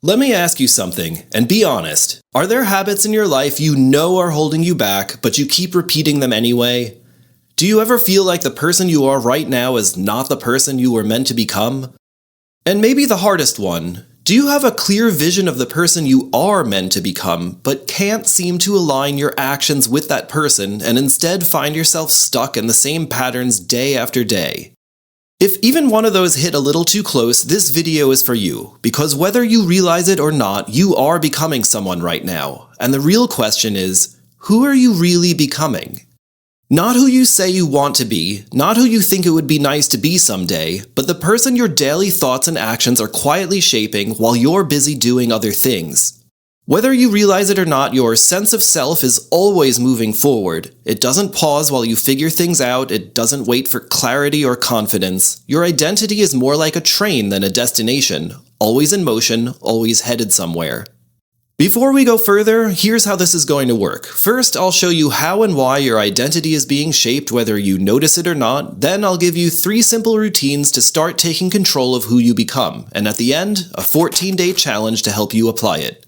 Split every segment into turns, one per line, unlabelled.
Let me ask you something, and be honest. Are there habits in your life you know are holding you back, but you keep repeating them anyway? Do you ever feel like the person you are right now is not the person you were meant to become? And maybe the hardest one, do you have a clear vision of the person you are meant to become, but can't seem to align your actions with that person and instead find yourself stuck in the same patterns day after day? If even one of those hit a little too close, this video is for you, because whether you realize it or not, you are becoming someone right now. And the real question is, who are you really becoming? Not who you say you want to be, not who you think it would be nice to be someday, but the person your daily thoughts and actions are quietly shaping while you're busy doing other things. Whether you realize it or not, your sense of self is always moving forward. It doesn't pause while you figure things out, it doesn't wait for clarity or confidence. Your identity is more like a train than a destination, always in motion, always headed somewhere. Before we go further, here's how this is going to work. First, I'll show you how and why your identity is being shaped whether you notice it or not. Then I'll give you 3 simple routines to start taking control of who you become. And at the end, a 14-day challenge to help you apply it.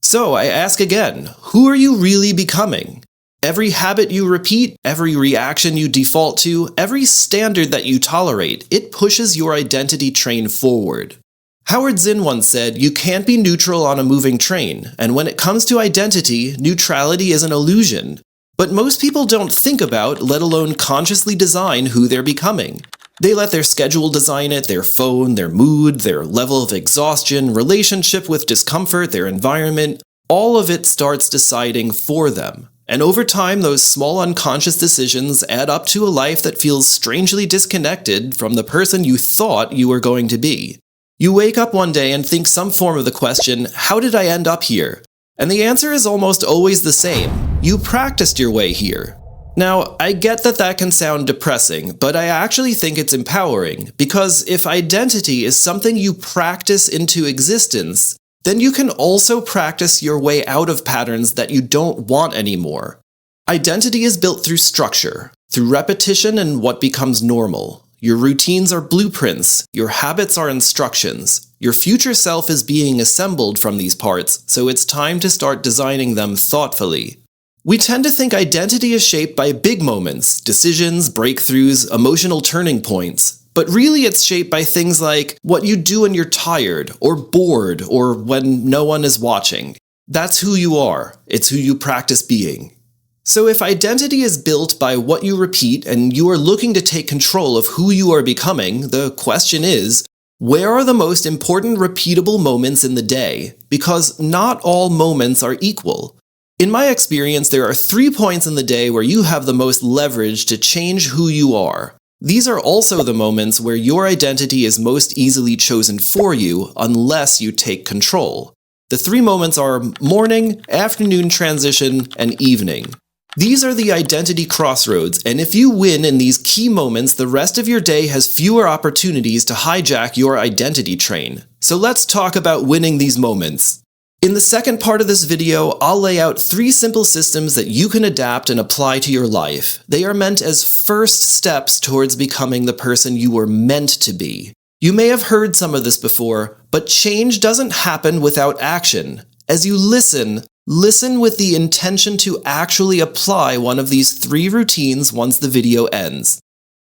So I ask again, who are you really becoming? Every habit you repeat, every reaction you default to, every standard that you tolerate, it pushes your identity train forward. Howard Zinn once said, you can't be neutral on a moving train, and when it comes to identity, neutrality is an illusion. But most people don't think about, let alone consciously design who they're becoming. They let their schedule design it, their phone, their mood, their level of exhaustion, relationship with discomfort, their environment. All of it starts deciding for them. And over time, those small unconscious decisions add up to a life that feels strangely disconnected from the person you thought you were going to be. You wake up one day and think some form of the question, how did I end up here? And the answer is almost always the same. You practiced your way here. Now, I get that that can sound depressing, but I actually think it's empowering, because if identity is something you practice into existence, then you can also practice your way out of patterns that you don't want anymore. Identity is built through structure, through repetition and what becomes normal. Your routines are blueprints, your habits are instructions. Your future self is being assembled from these parts, so it's time to start designing them thoughtfully. We tend to think identity is shaped by big moments, decisions, breakthroughs, emotional turning points. But really it's shaped by things like what you do when you're tired, or bored, or when no one is watching. That's who you are. It's who you practice being. So if identity is built by what you repeat and you are looking to take control of who you are becoming, the question is, where are the most important repeatable moments in the day? Because not all moments are equal. In my experience, there are 3 points in the day where you have the most leverage to change who you are. These are also the moments where your identity is most easily chosen for you unless you take control. The 3 moments are morning, afternoon transition, and evening. These are the identity crossroads, and if you win in these key moments, the rest of your day has fewer opportunities to hijack your identity train. So let's talk about winning these moments. In the second part of this video, I'll lay out 3 simple systems that you can adapt and apply to your life. They are meant as first steps towards becoming the person you were meant to be. You may have heard some of this before, but change doesn't happen without action. As you listen with the intention to actually apply one of these 3 routines once the video ends.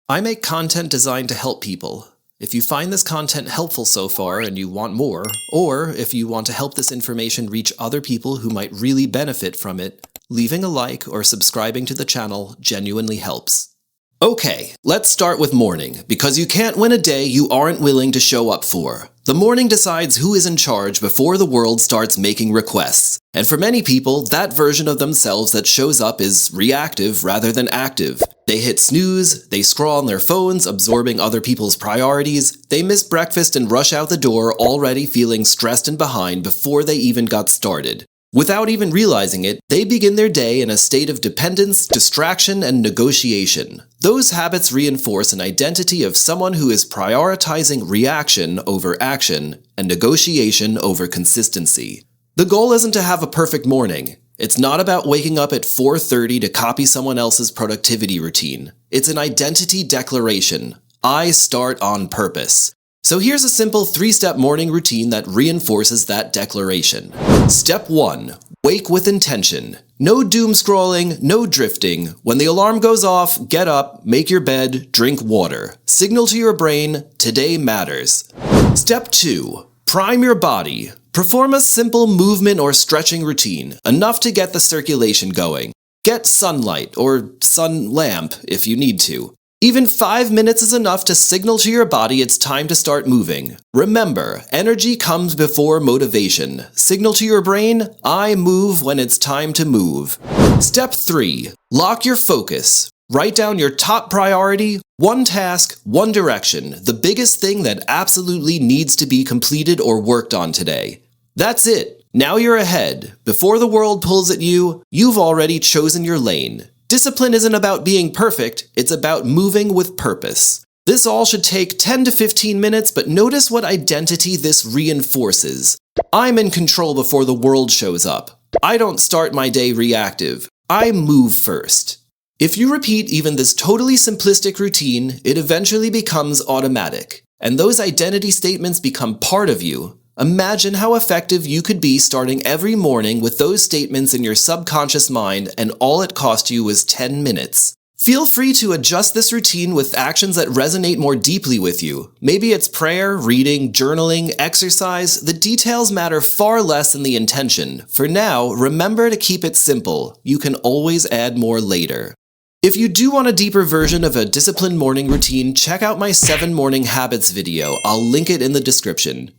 I make content designed to help people. If you find this content helpful so far and you want more, or if you want to help this information reach other people who might really benefit from it, leaving a like or subscribing to the channel genuinely helps. Okay, let's start with morning, because you can't win a day you aren't willing to show up for. The morning decides who is in charge before the world starts making requests. And for many people, that version of themselves that shows up is reactive rather than active. They hit snooze, they scroll on their phones, absorbing other people's priorities, they miss breakfast and rush out the door already feeling stressed and behind before they even got started. Without even realizing it, they begin their day in a state of dependence, distraction, and negotiation. Those habits reinforce an identity of someone who is prioritizing reaction over action and negotiation over consistency. The goal isn't to have a perfect morning. It's not about waking up at 4:30 to copy someone else's productivity routine. It's an identity declaration. I start on purpose. So here's a simple 3-step morning routine that reinforces that declaration. Step 1. Wake with intention. No doom scrolling, no drifting. When the alarm goes off, get up, make your bed, drink water. Signal to your brain, today matters. Step 2. Prime your body. Perform a simple movement or stretching routine, enough to get the circulation going. Get sunlight or sun lamp if you need to. Even 5 minutes is enough to signal to your body it's time to start moving. Remember, energy comes before motivation. Signal to your brain, I move when it's time to move. Step 3. Lock your focus. Write down your top priority, one task, one direction, the biggest thing that absolutely needs to be completed or worked on today. That's it. Now you're ahead. Before the world pulls at you, you've already chosen your lane. Discipline isn't about being perfect, it's about moving with purpose. This all should take 10 to 15 minutes, but notice what identity this reinforces. I'm in control before the world shows up. I don't start my day reactive. I move first. If you repeat even this totally simplistic routine, it eventually becomes automatic, and those identity statements become part of you. Imagine how effective you could be starting every morning with those statements in your subconscious mind, and all it cost you was 10 minutes. Feel free to adjust this routine with actions that resonate more deeply with you. Maybe it's prayer, reading, journaling, exercise. The details matter far less than the intention. For now, remember to keep it simple. You can always add more later. If you do want a deeper version of a disciplined morning routine, check out my 7 Morning Habits video. I'll link it in the description.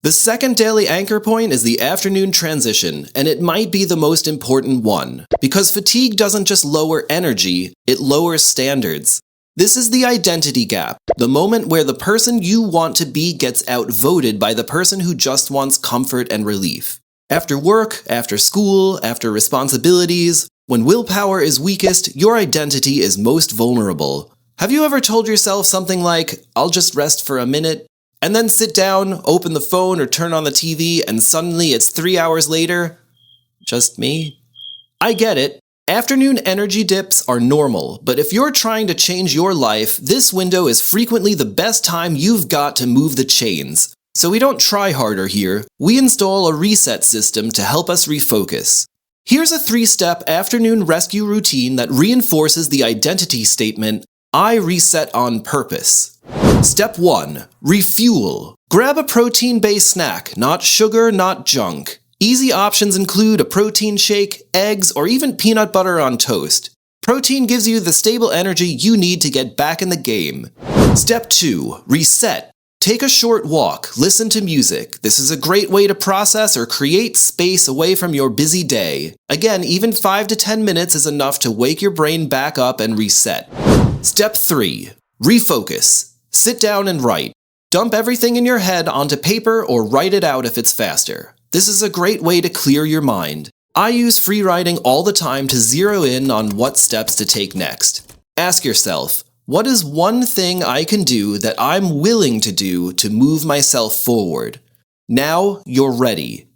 The second daily anchor point is the afternoon transition, and it might be the most important one, because fatigue doesn't just lower energy, it lowers standards. This is the identity gap, the moment where the person you want to be gets outvoted by the person who just wants comfort and relief. After work, after school, after responsibilities, when willpower is weakest, your identity is most vulnerable. Have you ever told yourself something like, I'll just rest for a minute? And then sit down, open the phone, or turn on the TV, and suddenly it's 3 hours later? Just me? I get it. Afternoon energy dips are normal, but if you're trying to change your life, this window is frequently the best time you've got to move the chains. So we don't try harder here. We install a reset system to help us refocus. Here's a 3-step afternoon rescue routine that reinforces the identity statement, I reset on purpose. Step 1. Refuel. Grab a protein-based snack, not sugar, not junk. Easy options include a protein shake, eggs, or even peanut butter on toast. Protein gives you the stable energy you need to get back in the game. Step 2. Reset. Take a short walk, listen to music. This is a great way to process or create space away from your busy day. Again, even 5 to 10 minutes is enough to wake your brain back up and reset. Step 3. Refocus. Sit down and write. Dump everything in your head onto paper or write it out if it's faster. This is a great way to clear your mind. I use free writing all the time to zero in on what steps to take next. Ask yourself, what is one thing I can do that I'm willing to do to move myself forward? Now you're ready.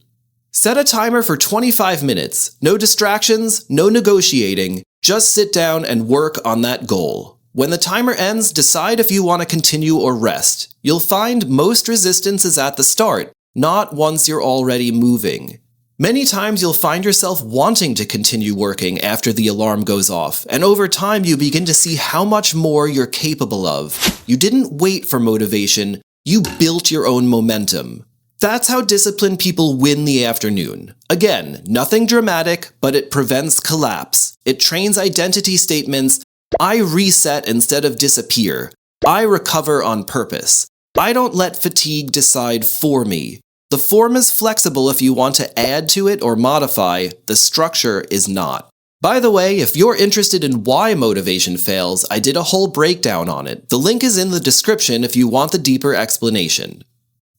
Set a timer for 25 minutes. No distractions, no negotiating. Just sit down and work on that goal. When the timer ends, decide if you want to continue or rest. You'll find most resistance is at the start, not once you're already moving. Many times you'll find yourself wanting to continue working after the alarm goes off, and over time you begin to see how much more you're capable of. You didn't wait for motivation, you built your own momentum. That's how disciplined people win the afternoon. Again, nothing dramatic, but it prevents collapse. It trains identity statements. I reset instead of disappear. I recover on purpose. I don't let fatigue decide for me. The form is flexible if you want to add to it or modify, the structure is not. By the way, if you're interested in why motivation fails, I did a whole breakdown on it. The link is in the description if you want the deeper explanation.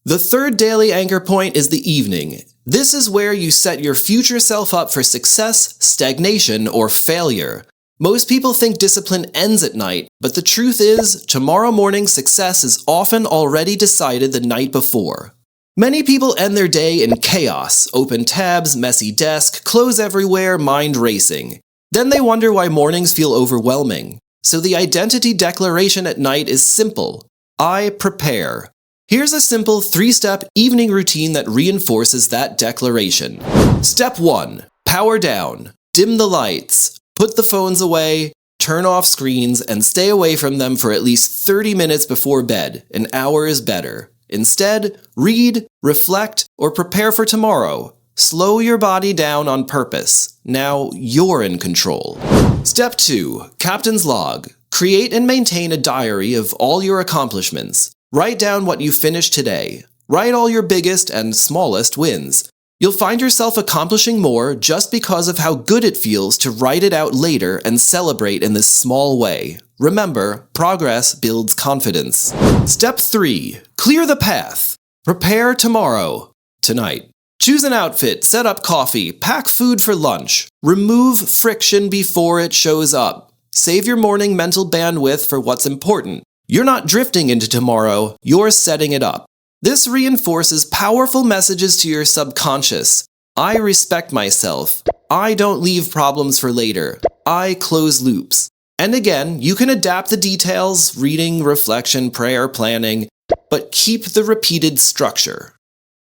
The third daily anchor point is the evening. This is where you set your future self up for success, stagnation, or failure. Most people think discipline ends at night, but the truth is, tomorrow morning's success is often already decided the night before. Many people end their day in chaos, open tabs, messy desk, clothes everywhere, mind racing. Then they wonder why mornings feel overwhelming. So the identity declaration at night is simple. I prepare. Here's a simple 3-step evening routine that reinforces that declaration. Step 1. Power down. Dim the lights. Put the phones away. Turn off screens and stay away from them for at least 30 minutes before bed. An hour is better. Instead, read, reflect, or prepare for tomorrow. Slow your body down on purpose. Now you're in control. Step 2. Captain's log. Create and maintain a diary of all your accomplishments. Write down what you finished today. Write all your biggest and smallest wins. You'll find yourself accomplishing more just because of how good it feels to write it out later and celebrate in this small way. Remember, progress builds confidence. Step 3. Clear the path. Prepare tomorrow. Tonight. Choose an outfit, set up coffee, pack food for lunch. Remove friction before it shows up. Save your morning mental bandwidth for what's important. You're not drifting into tomorrow, you're setting it up. This reinforces powerful messages to your subconscious. I respect myself. I don't leave problems for later. I close loops. And again, you can adapt the details, reading, reflection, prayer, planning, but keep the repeated structure.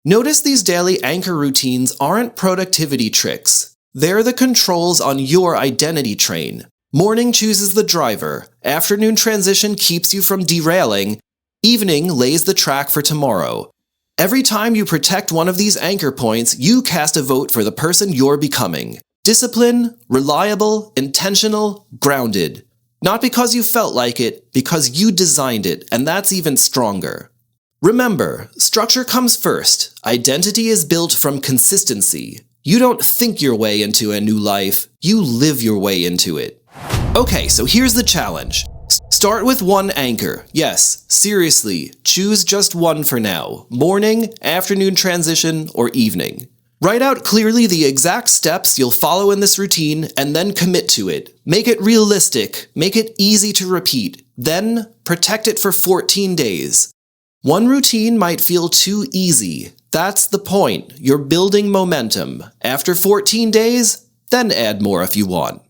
Notice these daily anchor routines aren't productivity tricks. They're the controls on your identity train. Morning chooses the driver, afternoon transition keeps you from derailing, evening lays the track for tomorrow. Every time you protect one of these anchor points, you cast a vote for the person you're becoming. Discipline, reliable, intentional, grounded. Not because you felt like it, because you designed it, and that's even stronger. Remember, structure comes first. Identity is built from consistency. You don't think your way into a new life, you live your way into it. Okay, so here's the challenge. Start with one anchor. Yes, seriously, choose just one for now. Morning, afternoon transition, or evening. Write out clearly the exact steps you'll follow in this routine and then commit to it. Make it realistic, make it easy to repeat, then protect it for 14 days. One routine might feel too easy. That's the point. You're building momentum. After 14 days, then add more if you want.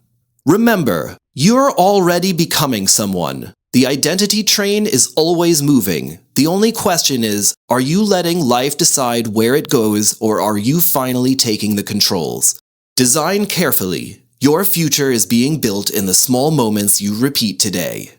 Remember, you're already becoming someone. The identity train is always moving. The only question is, are you letting life decide where it goes, or are you finally taking the controls? Design carefully. Your future is being built in the small moments you repeat today.